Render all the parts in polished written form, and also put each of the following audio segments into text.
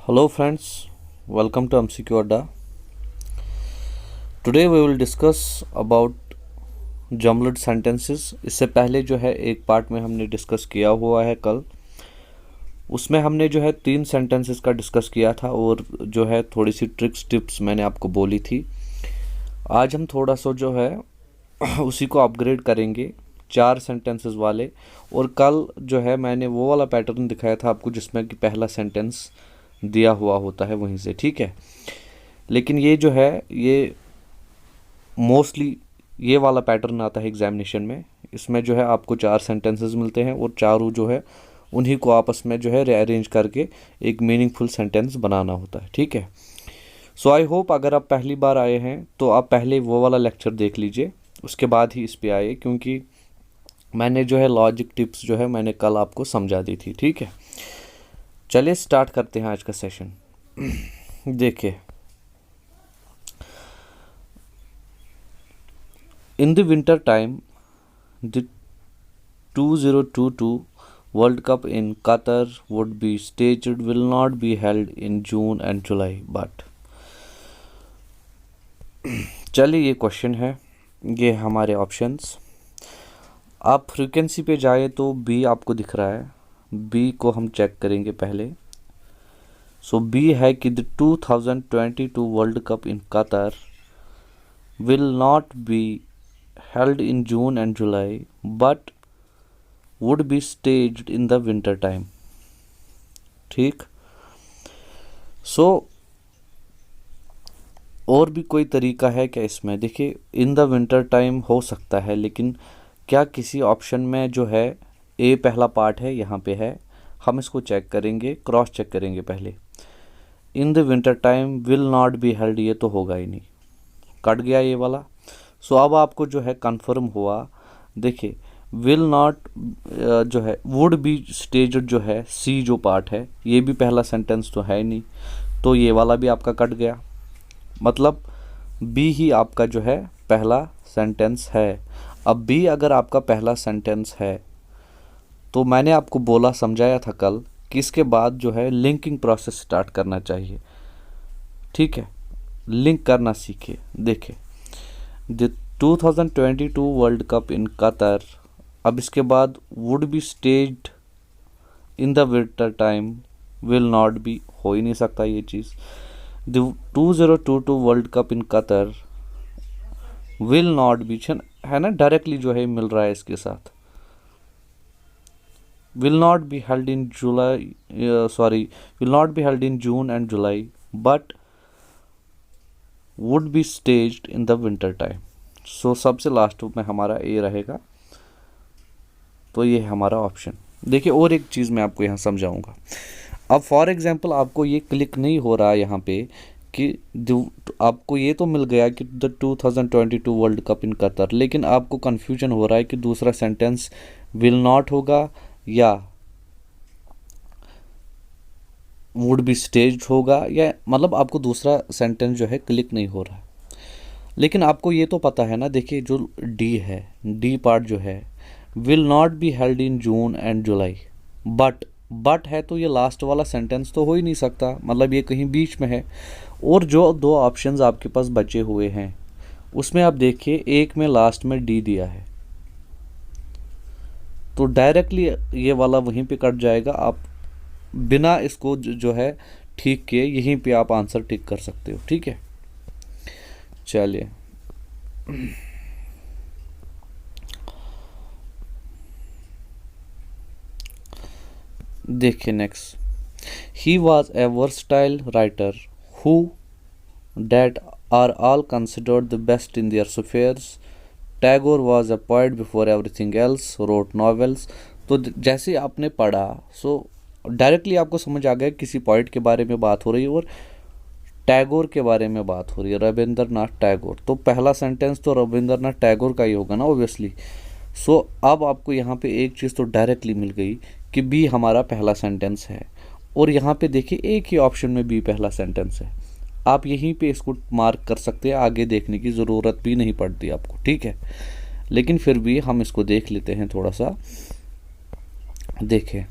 Hello friends, welcome to MCQ Adda. Today we will discuss about jumbled sentences. इससे पहले जो है एक पार्ट में हमने डिस्कस किया हुआ है कल, उसमें हमने जो है 3 सेंटेंसेस का डिस्कस किया था और जो है थोड़ी सी ट्रिक्स टिप्स मैंने आपको बोली थी। आज हम थोड़ा सा जो है उसी को अपग्रेड करेंगे 4 सेंटेंसेस वाले। और कल जो है मैंने वो वाला पैटर्न दिखाया था आपको जिसमें कि पहला सेंटेंस दिया हुआ होता है वहीं से, ठीक है। लेकिन ये जो है ये मोस्टली ये वाला पैटर्न आता है एग्जामिनेशन में। इसमें जो है आपको 4 सेंटेंसेस मिलते हैं और चारों जो है उन्हीं को आपस में जो है रीअरेंज करके एक मीनिंगफुल सेंटेंस बनाना होता है, ठीक है। सो आई होप अगर आप पहली बार आए हैं तो आप पहले वो वाला लेक्चर देख लीजिए, उसके बाद ही इस पे आए, क्योंकि मैंने जो है लॉजिक टिप्स जो है मैंने कल आपको समझा दी थी, ठीक है। चलिए स्टार्ट करते हैं आज का सेशन। देखिए, इन the winter time the 2022 world cup in Qatar would be staged will not be held in June and July but. चलिए ये क्वेश्चन है, ये हमारे ऑप्शंस। आप फ्रीक्वेंसी पे जाए तो बी आपको दिख रहा है, बी को हम चेक करेंगे पहले। सो बी है कि the 2022 world cup in Qatar will not be held in June and July but would be staged in the winter time, ठीक। सो और भी कोई तरीका है क्या इसमें? देखिए, इन द विंटर टाइम हो सकता है, लेकिन क्या किसी ऑप्शन में जो है ए पहला पार्ट है यहाँ पे है, हम इसको चेक करेंगे, क्रॉस चेक करेंगे पहले। इन the winter time will not be held, ये तो होगा ही नहीं, कट गया ये वाला। सो अब आपको जो है कंफर्म हुआ। देखिए, विल नॉट जो है वुड बी स्टेज्ड जो है सी जो पार्ट है, ये भी पहला सेंटेंस तो है नहीं, तो ये वाला भी आपका कट गया। मतलब बी ही आपका जो है पहला सेंटेंस है। अब बी अगर आपका पहला सेंटेंस है तो मैंने आपको बोला, समझाया था कल कि इसके बाद जो है लिंकिंग प्रोसेस स्टार्ट करना चाहिए, ठीक है। लिंक करना सीखिए। देखिए, the 2022 world cup in Qatar, अब इसके बाद would be staged in the winter time will not be, हो ही नहीं सकता ये चीज़। The 2022 world cup in Qatar will not be है ना, डायरेक्टली जो है मिल रहा है इसके साथ। will not be held in July, will not be held in June and July, but would be staged in the winter time. So सबसे last में हमारा ए रहेगा, तो ये हमारा ऑप्शन। देखिए, और एक चीज़ मैं आपको यहाँ समझाऊंगा। अब फॉर एग्जांपल आपको ये क्लिक नहीं हो रहा है यहाँ पे कि आपको ये तो मिल गया कि the 2022 world cup in Qatar, लेकिन आपको कन्फ्यूजन हो रहा है कि दूसरा सेंटेंस विल नॉट होगा या वुड बी स्टेज्ड होगा, या मतलब आपको दूसरा सेंटेंस जो है क्लिक नहीं हो रहा है। लेकिन आपको ये तो पता है ना, देखिए जो डी है, डी पार्ट जो है will not be held in June and July but है, तो ये लास्ट वाला सेंटेंस तो हो ही नहीं सकता, मतलब ये कहीं बीच में है। और जो 2 ऑप्शंस आपके पास बचे हुए हैं उसमें आप देखिए, एक में लास्ट में डी दिया है, तो डायरेक्टली ये वाला वहीं पे कट जाएगा। आप बिना इसको जो है ठीक किए यहीं पे आप आंसर टिक कर सकते हो, ठीक है। चलिए, देखिए next. He was a versatile writer who that are all considered the best in their spheres. Tagore was a poet before everything else, wrote novels. तो जैसे आपने पढ़ा, सो डायरेक्टली आपको समझ आ गया किसी पोएट के बारे में बात हो रही है और टैगोर के बारे में बात हो रही है, रविंद्रनाथ टैगोर। तो पहला सेंटेंस तो रविंद्रनाथ टैगोर का ही होगा ना, ऑब्वियसली। सो अब आपको यहाँ पे एक चीज़ तो डायरेक्टली मिल गई कि बी हमारा पहला सेंटेंस है, और यहाँ पे देखिए एक ही ऑप्शन में बी पहला सेंटेंस है। आप यहीं पे इसको मार्क कर सकते हैं, आगे देखने की ज़रूरत भी नहीं पड़ती आपको, ठीक है। लेकिन फिर भी हम इसको देख लेते हैं थोड़ा सा। देखें,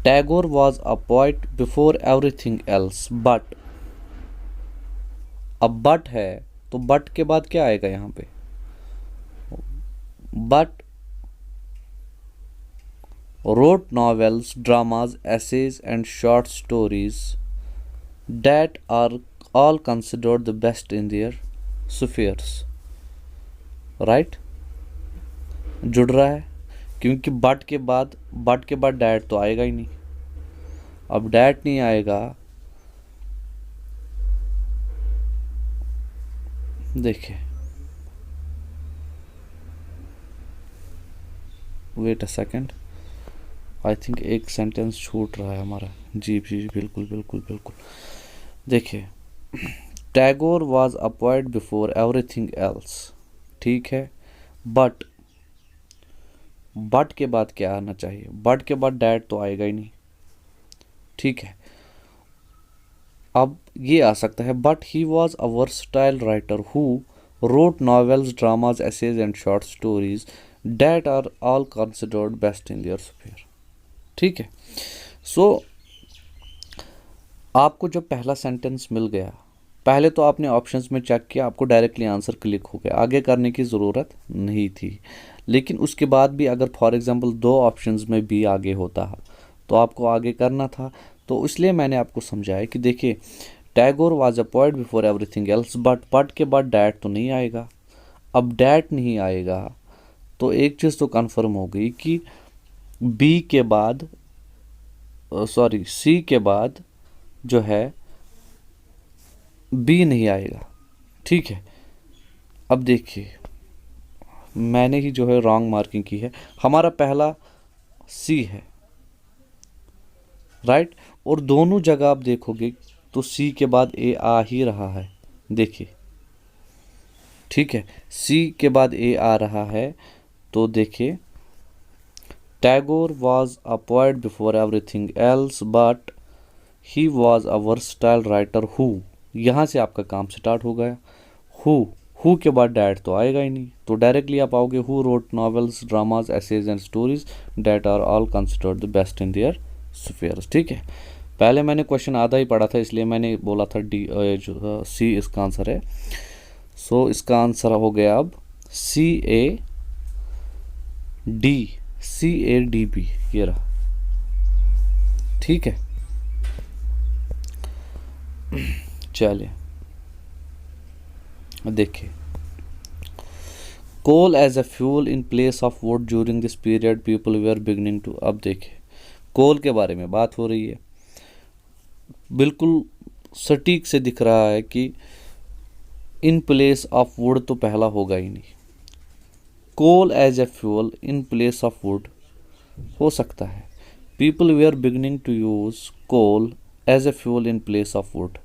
Tagore was a poet before everything else, but, अब बट है तो बट के बाद क्या आएगा यहाँ पे, but wrote novels, dramas, essays, and short stories that are all considered the best in their spheres. Right? जुड़ रहा है, क्योंकि बट के बाद डैट तो आएगा ही नहीं। अब डैट नहीं आएगा, देखिए, wait a second, I think एक सेंटेंस छूट रहा है हमारा। जी जी बिल्कुल बिल्कुल बिल्कुल। देखिए, Tagore was a poet before everything else, ठीक है, बट के बाद क्या आना चाहिए, बट के बाद डैट तो आएगा ही नहीं, ठीक है। अब ये आ सकता है, but he was a versatile writer who wrote novels, dramas, essays and short stories that are all considered best in their sphere, ठीक है। सो आपको जब पहला सेंटेंस मिल गया, पहले तो आपने ऑप्शंस में चेक किया, आपको डायरेक्टली आंसर क्लिक हो गया, आगे करने की ज़रूरत नहीं थी। लेकिन उसके बाद भी अगर फॉर एग्जांपल 2 ऑप्शंस में भी आगे होता तो आपको आगे करना था। तो इसलिए मैंने आपको समझाया कि देखिए, Tagore was a poet before everything else, but के बाद डैट तो नहीं आएगा। अब डैट नहीं आएगा तो एक चीज़ तो कन्फर्म हो गई कि बी के बाद सॉरी सी के बाद जो है बी नहीं आएगा, ठीक है। अब देखिए, मैंने ही जो है रॉन्ग मार्किंग की है, हमारा पहला सी है, राइट, और दोनों जगह आप देखोगे तो सी के बाद ए आ ही रहा है, देखिए, ठीक है, सी के बाद ए आ रहा है। तो देखिए, Tagore was a poet before everything else but he was a versatile writer who, यहाँ से आपका काम स्टार्ट हो गया। हु के बाद डैट तो आएगा ही नहीं, तो डायरेक्टली आप आओगे who wrote novels, dramas, essays and stories that are all considered the best in their spheres, ठीक है। पहले मैंने क्वेश्चन आधा ही पढ़ा था, इसलिए मैंने बोला था डी जो सी इसका आंसर है। सो इसका आंसर हो गया अब सी ए डी बी, ये रहा, ठीक है। चलिए देखिए, coal as a fuel in place of wood during this period people were beginning to, अब देखिए कोल के बारे में बात हो रही है, बिल्कुल सटीक से दिख रहा है कि इन प्लेस ऑफ वुड तो पहला होगा ही नहीं। Coal as a fuel in place of wood हो सकता है, people were beginning to use coal as a fuel in place of wood,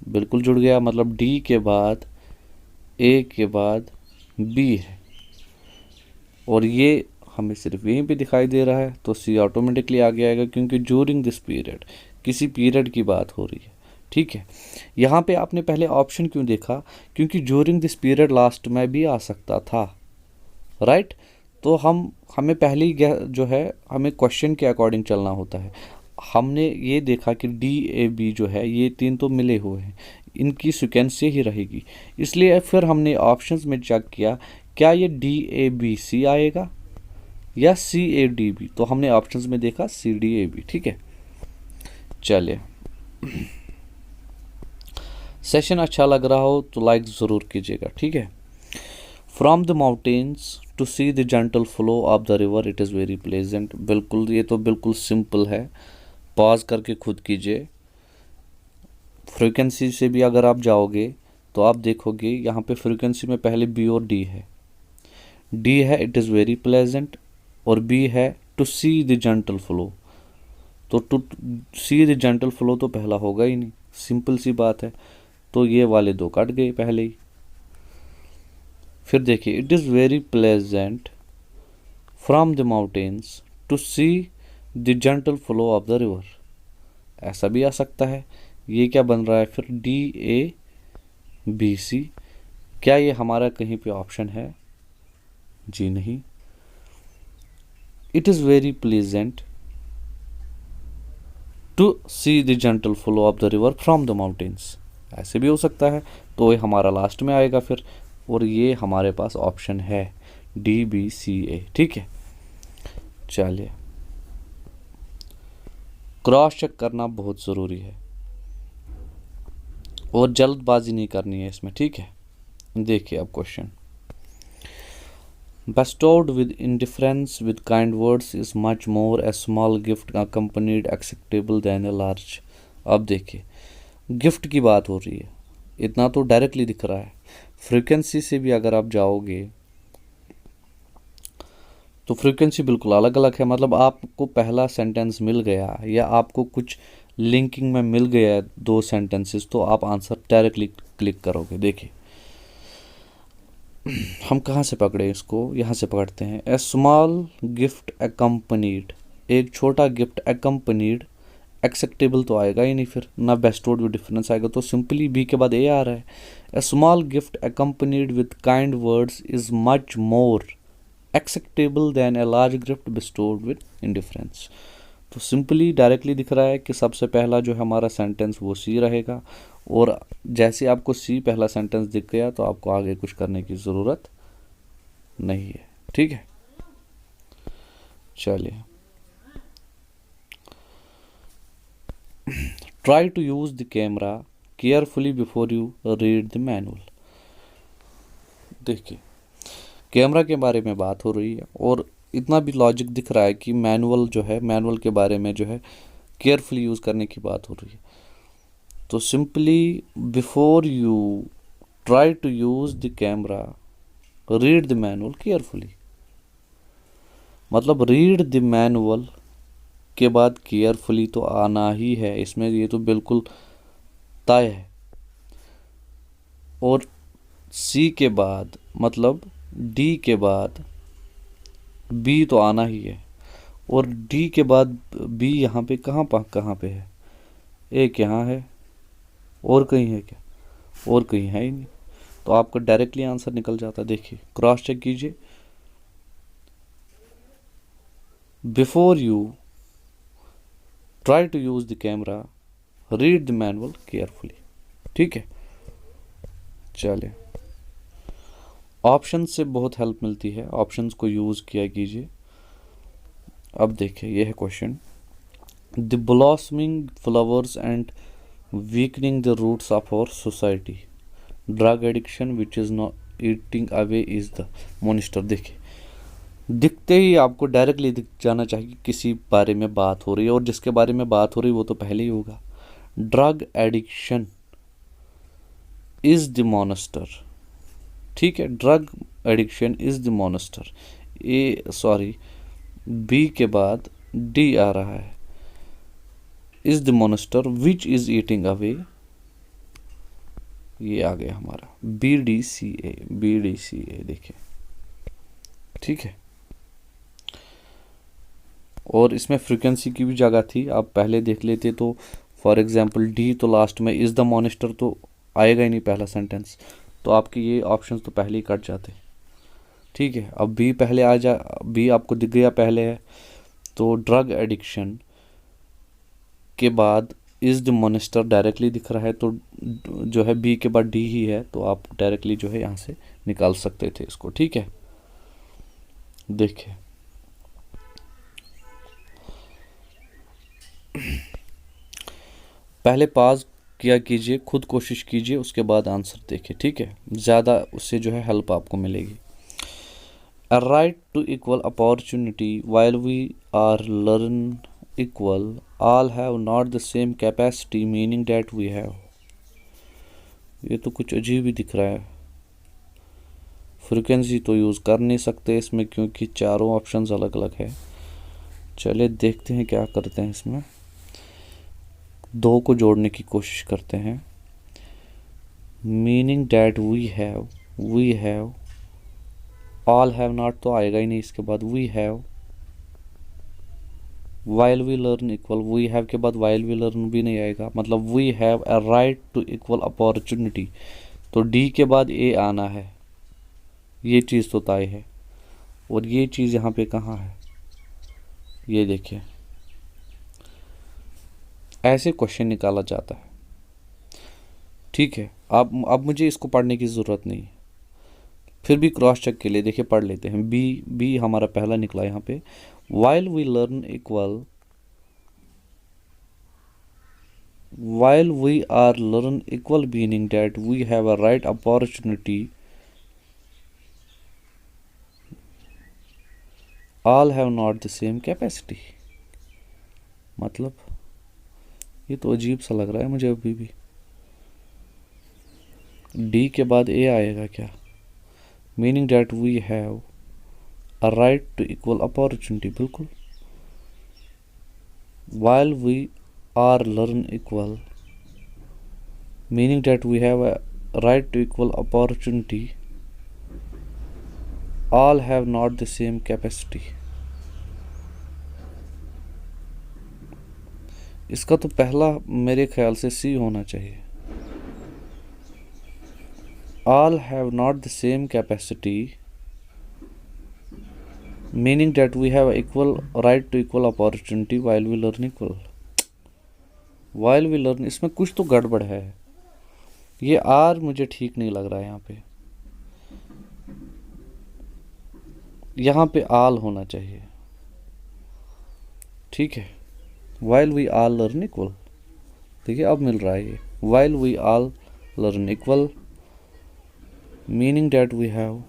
बिल्कुल जुड़ गया, मतलब डी के बाद ए के बाद बी है, और ये हमें सिर्फ यहीं पे दिखाई दे रहा है, तो सी ऑटोमेटिकली आगे आएगा, क्योंकि ड्यूरिंग दिस पीरियड किसी पीरियड की बात हो रही है, ठीक है। यहाँ पे आपने पहले ऑप्शन क्यों देखा, क्योंकि ड्यूरिंग दिस पीरियड लास्ट में भी आ सकता था, राइट। तो हमें पहले ही जो है हमें क्वेश्चन के अकॉर्डिंग चलना होता है। हमने ये देखा कि डी ए बी जो है ये 3 तो मिले हुए हैं, इनकी सीक्वेंस से ही रहेगी, इसलिए फिर हमने ऑप्शंस में चेक किया क्या ये डी ए बी सी आएगा या सी ए डी बी, तो हमने ऑप्शंस में देखा सी डी ए बी, ठीक है। चलिए, सेशन अच्छा लग रहा हो तो लाइक ज़रूर कीजिएगा, ठीक है। From the mountains to see the gentle flow of the river it is very pleasant, बिल्कुल ये तो बिल्कुल सिंपल है, पॉज करके खुद कीजिए। फ्रीक्वेंसी से भी अगर आप जाओगे तो आप देखोगे यहाँ पे फ्रीक्वेंसी में पहले बी और डी है, डी है इट इज़ वेरी प्लेजेंट, और बी है to see the gentle flow, तो to see the gentle flow तो पहला होगा ही नहीं, सिंपल सी बात है, तो ये वाले 2 कट गए पहले ही। फिर देखिए, it is very pleasant from the mountains to see the gentle flow of the river, ऐसा भी आ सकता है। ये क्या बन रहा है फिर, डी ए बी सी, क्या ये हमारा कहीं पे ऑप्शन है? जी नहीं। It is very pleasant to see the gentle flow of the river from the mountains, ऐसे भी हो सकता है, तो ये हमारा लास्ट में आएगा फिर, और ये हमारे पास ऑप्शन है DBCA। ठीक है, चलिए क्रॉस चेक करना बहुत ज़रूरी है और जल्दबाजी नहीं करनी है इसमें। ठीक है, देखिए अब question, bestowed with indifference with kind words is much more a small gift accompanied acceptable than a large। अब देखिए गिफ्ट की बात हो रही है, इतना तो डायरेक्टली दिख रहा है। फ्रीक्वेंसी से भी अगर आप जाओगे तो फ्रीक्वेंसी बिल्कुल अलग अलग है। मतलब आपको पहला सेंटेंस मिल गया या आपको कुछ लिंकिंग में मिल गया दो सेंटेंसेस, तो आप आंसर डायरेक्टली क्लिक करोगे। देखिए हम कहाँ से पकड़े इसको, यहाँ से पकड़ते हैं। ए स्मॉल गिफ्ट एकम्पनीड, एक छोटा गिफ्ट एकम्पनीड, एक्सेप्टेबल तो आएगा ही नहीं, फिर ना बेस्टोड विद डिफरेंस आएगा, तो सिंपली बी के बाद ए आ रहा है। A small gift accompanied with kind words is much more acceptable than a large gift bestowed with indifference. तो सिंपली डायरेक्टली दिख रहा है कि सबसे पहला जो है हमारा सेंटेंस वो सी रहेगा, और जैसे आपको सी पहला सेंटेंस दिख गया तो आपको आगे कुछ करने की ज़रूरत नहीं है। ठीक है, चलिए try to use the camera carefully before you read the manual. देखिए कैमरा के बारे में बात हो रही है और इतना भी लॉजिक दिख रहा है कि मैनुअल जो है, मैनुअल के बारे में जो है केयरफुली यूज़ करने की बात हो रही है। तो simply before you try to use the camera read the manual carefully, मतलब रीड द मैनुअल के बाद केयरफुली तो आना ही है इसमें, ये तो बिल्कुल तय है। और सी के बाद मतलब डी के बाद बी तो आना ही है, और डी के बाद बी यहाँ पे कहाँ पे है, एक यहाँ है और कहीं है क्या, और कहीं है ही नहीं, तो आपका डायरेक्टली आंसर निकल जाता है। देखिए क्रॉस चेक कीजिए, before you try to use the camera read the manual carefully. ठीक है, चलिए ऑप्शन से बहुत हेल्प मिलती है, ऑप्शंस को यूज़ किया कीजिए। अब देखिए यह है question, the blossoming flowers and weakening the roots of our society, drug addiction which is not eating away is the monster. देखिए दिखते ही आपको डायरेक्टली दिख जाना चाहिए किसी बारे में बात हो रही है, और जिसके बारे में बात हो रही है वो तो पहले ही होगा। Drug addiction is the monster. ठीक है, drug addiction is the monster, B के बाद डी आ रहा है, is the monster which is eating away, ये आ गया हमारा BDCA। देखिए ठीक है, और इसमें फ्रीक्वेंसी की भी जगह थी, आप पहले देख लेते तो फॉर एग्जांपल डी तो लास्ट में, इज द मॉन्स्टर तो आएगा ही नहीं पहला सेंटेंस, तो आपके ये ऑप्शंस तो पहले ही कट जाते। ठीक है, अब बी पहले आ जा, बी आपको दिख गया पहले है, तो ड्रग एडिक्शन के बाद इज द मॉन्स्टर डायरेक्टली दिख रहा है, तो जो है बी के बाद डी ही है, तो आप डायरेक्टली जो है यहाँ से निकाल सकते थे इसको। ठीक है, देखिए पहले पास किया कीजिए, खुद कोशिश कीजिए, उसके बाद आंसर देखिए। ठीक है, ज़्यादा उससे जो है हेल्प आपको मिलेगी। A right to equal opportunity while we are learn equal, all have not the same capacity meaning that we have। ये तो कुछ अजीब ही दिख रहा है, फ्रीक्वेंसी तो यूज़ कर नहीं सकते इसमें क्योंकि चारों ऑप्शंस अलग अलग है। चलिए देखते हैं क्या करते हैं, इसमें दो को जोड़ने की कोशिश करते हैं। Meaning that we have, all have not तो आएगा ही नहीं, इसके बाद we have, while we learn equal, we have के बाद वाइल वी लर्न भी नहीं आएगा, मतलब we have a right to equal opportunity, तो डी के बाद ए आना है, ये चीज़ तो तय है। और ये चीज़ यहाँ पे कहाँ है, ये देखिए ऐसे क्वेश्चन निकाला जाता है। ठीक है, अब मुझे इसको पढ़ने की ज़रूरत नहीं है, फिर भी क्रॉस चेक के लिए देखिए पढ़ लेते हैं। बी हमारा पहला निकला यहाँ पे, while we learn equal, while we are learn equal meaning that we have a right opportunity, all have not the same capacity। मतलब ये तो अजीब सा लग रहा है मुझे अभी भी। डी के बाद ए आएगा क्या? Meaning that we have a right to equal opportunity, बिल्कुल। while we are learn equal, meaning that we have a right to equal opportunity, all have not the same capacity। इसका तो पहला मेरे ख्याल से सी होना चाहिए। all have not the same capacity, meaning that we have equal right to equal opportunity while we learn equal। while we learn, इसमें कुछ तो गड़बड़ है, ये आर मुझे ठीक नहीं लग रहा है। यहाँ पे आल होना चाहिए। ठीक है, while we all learn equal, देखिए अब मिल रहा है ये, while we all learn equal, meaning that we have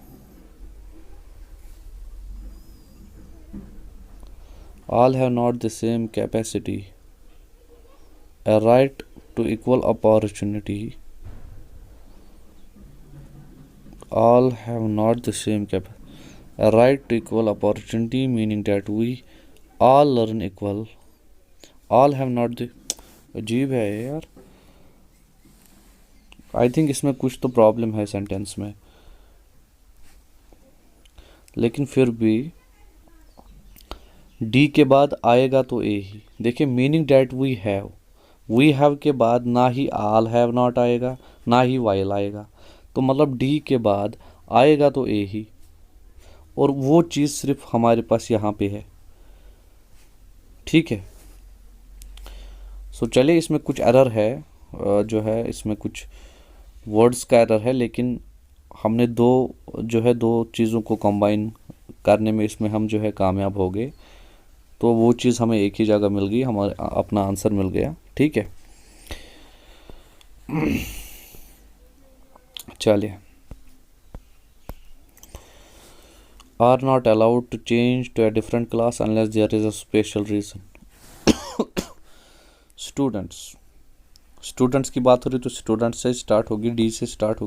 all have not the same capacity, a right to equal opportunity, all have not the same a right to equal opportunity, meaning that we all learn equal, all have not the, अजीब है ये यार। I think इसमें कुछ तो problem है sentence में, लेकिन फिर भी डी के बाद आएगा तो ए ही। देखिए मीनिंग डैट वी हैव के बाद ना ही आल हैव नॉट आएगा, ना ही वाइल आएगा, तो मतलब डी के बाद आएगा तो ए ही, और वो चीज़ सिर्फ हमारे पास यहाँ पे है। ठीक है, सो चलिए, इसमें कुछ एरर है, जो है इसमें कुछ वर्ड्स का एरर है, लेकिन हमने दो चीज़ों को कंबाइन करने में इसमें हम जो है कामयाब हो गए, तो वो चीज़ हमें एक ही जगह मिल गई, हमारा अपना आंसर मिल गया। ठीक है, चलिए, are not allowed to change to a different class unless there is a special reason. Students की बात हो रही तो स्टूडेंट्स से स्टार्ट होगी, डी से स्टार्ट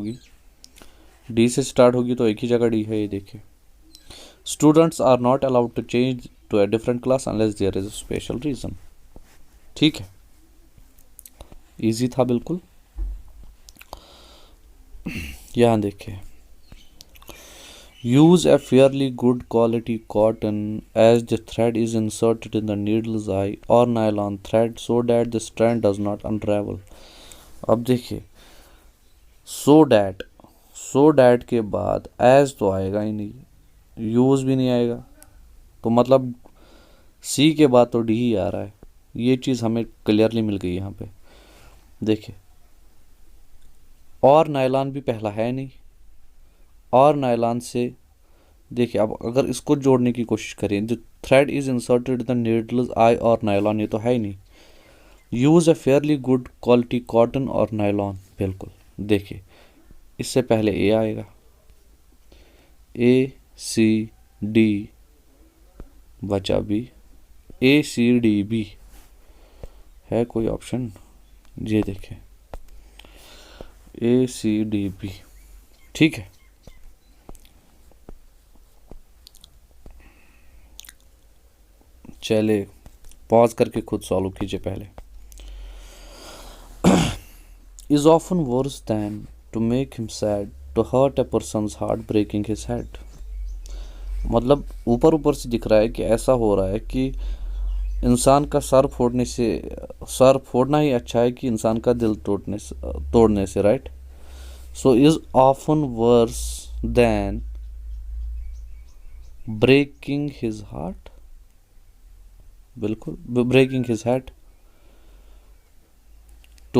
होगी, तो एक ही जगह डी है, ये देखिए, students are not allowed to change to a different class unless there is a special reason. ठीक है, इजी था बिल्कुल। यहाँ देखिए, use a fairly good quality cotton as the thread is inserted in the needle's eye or nylon thread so that the strand does not unravel। अब देखिए, so that के बाद as तो आएगा ही नहीं, use भी नहीं आएगा, तो मतलब C के बाद तो D ही आ रहा है। ये चीज़ हमें क्लियरली मिल गई यहाँ पे। देखिए, और नायलॉन भी पहला है नहीं, और नायलॉन से देखिए, अब अगर इसको जोड़ने की कोशिश करें, the thread is inserted the needles eye और नायलॉन, ये तो है ही नहीं। Use a fairly good quality cotton और नायलॉन, बिल्कुल। देखिए, इससे पहले ए आएगा, ए सी डी बचा B, A C D B है कोई ऑप्शन? ये देखिए, ए सी डी बी। ठीक है, चले पॉज करके खुद सॉल्व कीजिए पहले। Is often worse than to make him sad to hurt a person's heart breaking his head. मतलब ऊपर से दिख रहा है कि ऐसा हो रहा है कि इंसान का सर फोड़ना ही अच्छा है कि इंसान का दिल तोड़ने से, right. So is often worse than breaking his heart, बिल्कुल, breaking his head.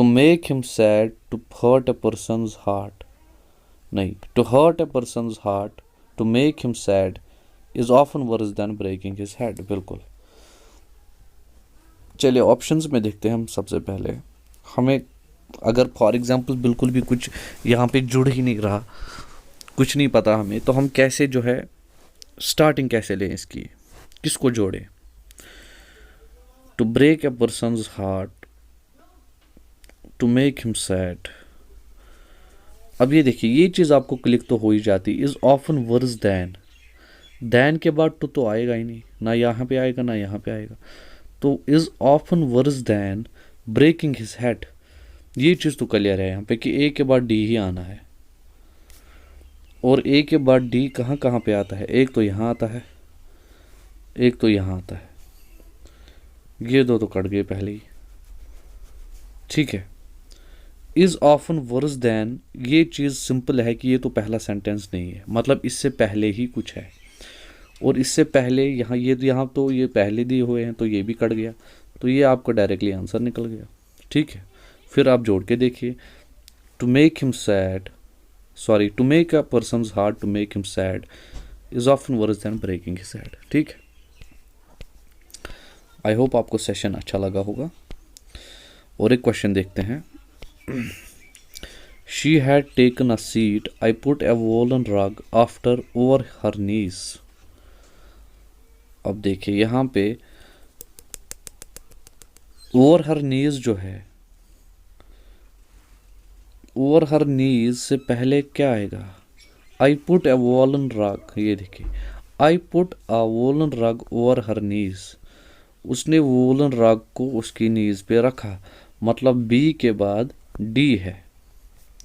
To make him sad, to hurt a person's heart, नहीं, to hurt a person's heart, to make him sad is often worse than breaking his head. बिल्कुल। चलिए options में देखते हैं हम। सबसे पहले हमें अगर फॉर एग्जांपल बिल्कुल भी कुछ यहाँ पे जुड़ ही नहीं रहा, कुछ नहीं पता हमें, तो हम कैसे जो है स्टार्टिंग कैसे लें इसकी, किसको जोड़ें? To break a person's heart, to make him sad. अब ये देखिए, ये चीज़ आपको क्लिक तो हो ही जाती, इज ऑफन वर्स दैन के बाद तो आएगा ही नहीं, ना यहाँ पे आएगा ना यहाँ पे आएगा। तो is often worse than breaking his head, ये चीज़ तो क्लियर है यहाँ पे कि ए के बाद डी ही आना है। और ए के बाद डी कहाँ कहाँ पे आता है? एक तो यहाँ आता है, एक तो यहाँ आता है, ये दो तो कट गए पहले ही। ठीक है। इज ऑफन वर्स दैन, ये चीज़ सिंपल है कि ये तो पहला सेंटेंस नहीं है, मतलब इससे पहले ही कुछ है। और इससे पहले यहाँ ये पहले दिए हुए हैं, तो ये भी कट गया, तो ये आपका डायरेक्टली आंसर निकल गया। ठीक है। फिर आप जोड़ के देखिए, to make him sad, sorry, to make a person's heart, to make him sad is often worse than breaking his head. ठीक है। आई होप आपको सेशन अच्छा लगा होगा। और एक क्वेश्चन देखते हैं। She had taken a seat, I put A woollen रग आफ्टर ओवर हर नीज। अब देखिए यहाँ पे ओवर हर नीज जो है, ओवर हर नीज से पहले क्या आएगा? आई पुट ए वोलन रग। ये देखिए, आई पुट अ वोलन रग ओवर हर नीज, उसने वोलन रग को उसकी नीज पे रखा, मतलब बी के बाद डी है।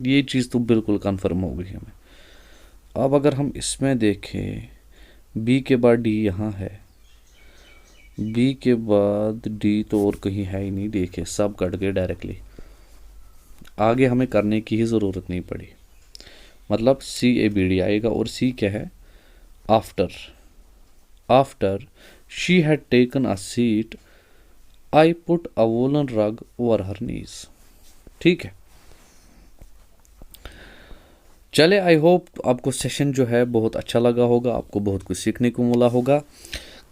ये चीज़ तो बिल्कुल कंफर्म हो गई हमें। अब अगर हम इसमें देखें, बी के बाद डी यहाँ है, बी के बाद डी तो और कहीं है ही नहीं। देखिए सब कट गए डायरेक्टली, आगे हमें करने की ही ज़रूरत नहीं पड़ी। मतलब सी ए बी डी आएगा, और सी क्या है? After. After she had taken a seat, I put a woollen रग ओवर हर नीज। ठीक है। चले, आई होप आपको सेशन जो है बहुत अच्छा लगा होगा, आपको बहुत कुछ सीखने को मिला होगा।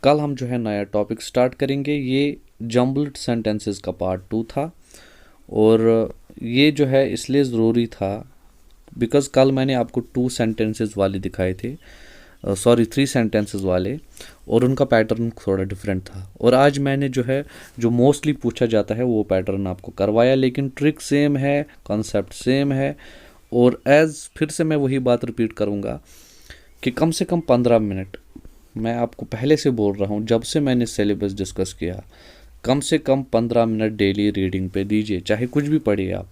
कल हम जो है नया टॉपिक स्टार्ट करेंगे। ये जम्बल्ड सेंटेंसेस का पार्ट 2 था, और ये जो है इसलिए ज़रूरी था बिकॉज़ कल मैंने आपको 2 सेंटेंसेस वाले दिखाए थे, सॉरी 3 सेंटेंसेस वाले, और उनका पैटर्न थोड़ा डिफरेंट था। और आज मैंने जो है जो मोस्टली पूछा जाता है वो पैटर्न आपको करवाया, लेकिन ट्रिक सेम है, कॉन्सेप्ट सेम है। और फिर से मैं वही बात रिपीट करूँगा कि कम से कम 15 मिनट, मैं आपको पहले से बोल रहा हूँ, जब से मैंने सिलेबस डिस्कस किया, कम से कम 15 मिनट डेली रीडिंग पे दीजिए। चाहे कुछ भी पढ़िए आप,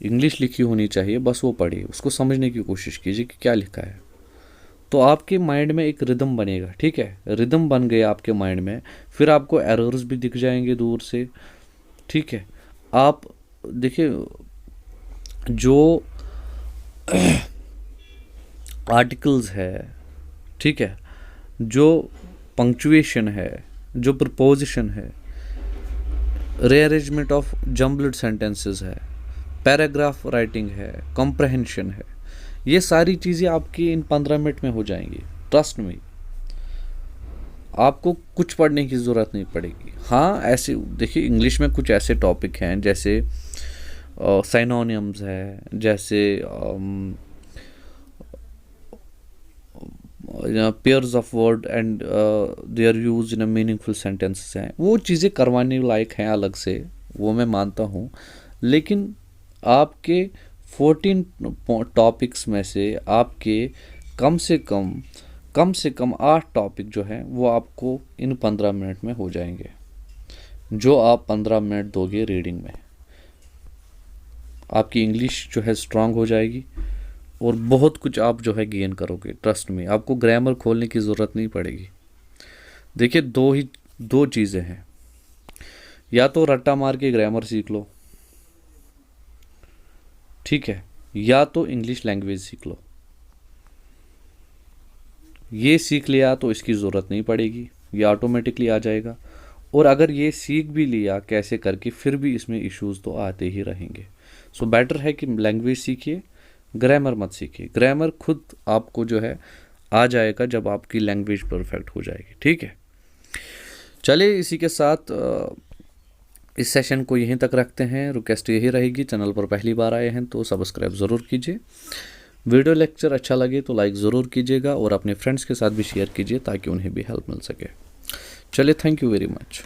इंग्लिश लिखी होनी चाहिए, बस वो पढ़िए, उसको समझने की कोशिश कीजिए कि क्या लिखा है। तो आपके माइंड में एक रिदम बनेगा। ठीक है। रिदम बन गया आपके माइंड में, फिर आपको एरर्स भी दिख जाएंगे दूर से। ठीक है। आप देखिए, जो आर्टिकल्स है, ठीक है, जो पंक्चुएशन है, जो प्रपोजिशन है, रीअरेंजमेंट ऑफ जम्बल्ड सेंटेंसेस है, पैराग्राफ राइटिंग है, कॉम्प्रहेंशन है, ये सारी चीज़ें आपकी इन 15 मिनट में हो जाएंगी। ट्रस्ट में, आपको कुछ पढ़ने की ज़रूरत नहीं पड़ेगी। हाँ, ऐसे देखिए इंग्लिश में कुछ ऐसे टॉपिक हैं जैसे साइनोनिम्स है, जैसे pairs of word and they are use in a meaningful sentences हैं, वो चीज़ें करवाने लायक हैं अलग से, वो मैं मानता हूँ। लेकिन आपके 14 टॉपिक्स में से आपके कम से कम 8 टॉपिक जो हैं वो आपको इन 15 मिनट में हो जाएंगे, जो आप 15 मिनट दोगे रीडिंग में। आपकी इंग्लिश जो है स्ट्रांग हो जाएगी, और बहुत कुछ आप जो है गेन करोगे। ट्रस्ट में, आपको ग्रामर खोलने की ज़रूरत नहीं पड़ेगी। देखिए दो चीज़ें हैं, या तो रट्टा मार के ग्रामर सीख लो, ठीक है, या तो इंग्लिश लैंग्वेज सीख लो। ये सीख लिया तो इसकी ज़रूरत नहीं पड़ेगी, ये ऑटोमेटिकली आ जाएगा। और अगर ये सीख भी लिया कैसे करके, फिर भी इसमें इश्यूज तो आते ही रहेंगे। सो बेटर है कि लैंग्वेज सीखिए, ग्रामर मत सीखिए। ग्रामर खुद आपको जो है आ जाएगा जब आपकी लैंग्वेज परफेक्ट हो जाएगी। ठीक है, चलिए इसी के साथ इस सेशन को यहीं तक रखते हैं। रिक्वेस्ट यही रहेगी, चैनल पर पहली बार आए हैं तो सब्सक्राइब ज़रूर कीजिए। वीडियो लेक्चर अच्छा लगे तो लाइक ज़रूर कीजिएगा और अपने फ्रेंड्स के साथ भी शेयर कीजिए ताकि उन्हें भी हेल्प मिल सके। चलिए, थैंक यू वेरी मच।